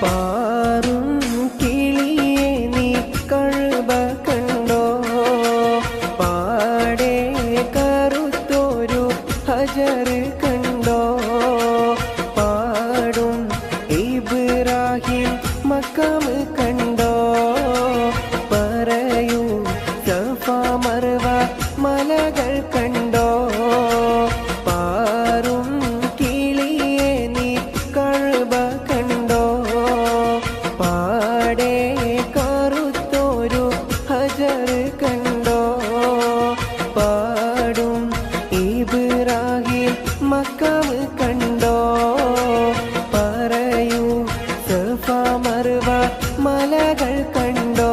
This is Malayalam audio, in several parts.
പാറും കിളിയെ നീ കഴുബ കണ്ടോ? പാടെ കറുത്തൊരു ഹജർ കണ്ടോ? പാടും ഇബ്രാഹിം മക്കാം കണ്ടോ? പറയൂ സഫ മർവ മലകൾ കണ്ടോ? പാറും കിളിയെ നീ കഴുബ കണ്ടോ? പാടെ കറുത്തൊരു ഹജർ കണ്ടോ? പാടും ഇബ്രാഹിം മക്കാം കണ്ടോ? പറയൂ സഫ മർവ മലകൾ കണ്ടോ?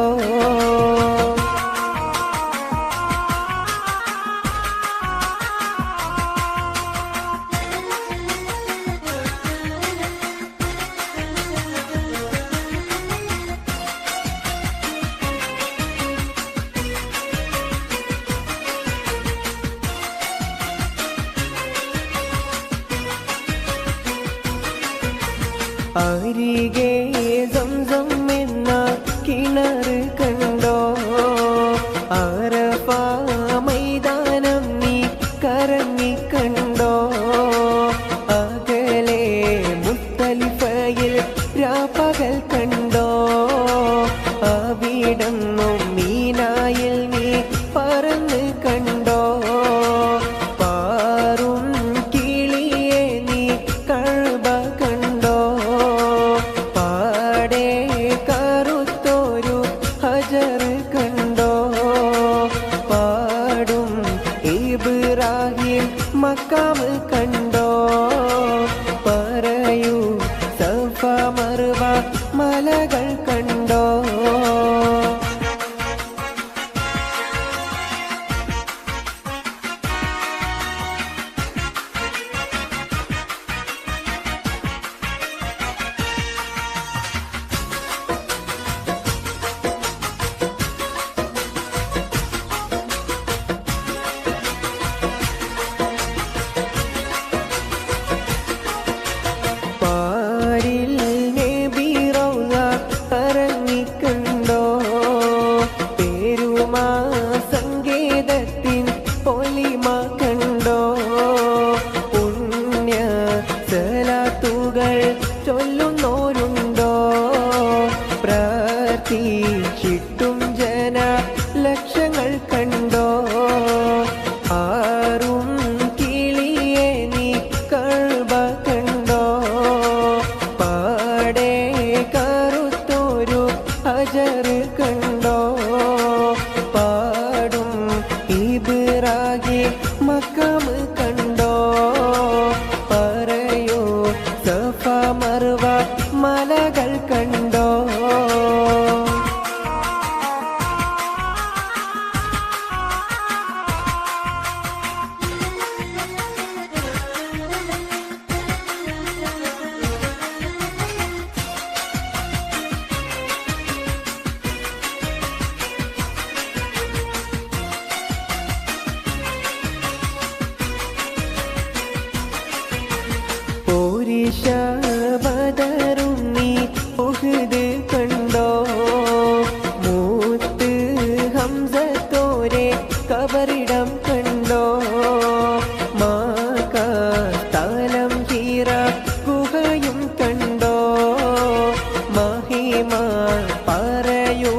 അരികെ സംസം എന്ന കിണർ കണ്ടോ? അറഫ മൈതാനം നീ കറങ്ങി കണ്ടോ? അകലെ മുസ്തലിഫയിൽ രാപ്പകൽ കണ്ടോ? അവിടന്നും മീനായിൽ നീ പറന്ന് കണ്ടോ? പാറും കിളിയെ നീ കഴുബ കണ്ടോ? പാടെ കറുത്തൊരു ഹജർ കണ്ടോ? പാടും ഇബ്രാഹിം മക്കാം കണ്ടോ? പറയൂ സഫ മർവ മലകൾ കണ്ടോ? പാരിൽ നബി റൗള ഇറങ്ങിക്കണ്ടോ? പേരുമാ സങ്കേതത്തിൻ പൊലിമ കണ്ടോ? പുണ്യ സലാത്തുകൾ ചൊല്ലുന്നോരുണ്ടോ? പ്രാർത്ഥിച്ചിട്ടും ജന ലക്ഷങ്ങൾ കണ്ടോ? ആറും കിളിയെ നീ കഴുബ കണ്ടോ? പാടെ കറുത്തൊരു ഹജർ കണ്ടോ? പാടും ഇബ്രാഹിം മക്കാം കണ്ടോ? പറയൂ സഫ മർവ മലകൾ കണ്ടോ? പോരിഷ ബദറും നീ ഉഹ്ദ് കണ്ടോ? മൂത്ത് ഹംസത്തോരെ കബറിടം കണ്ടോ? മാകാസ്ഥലം ഹീറ ഗുഹയും കണ്ടോ? മഹിമ പറയൂ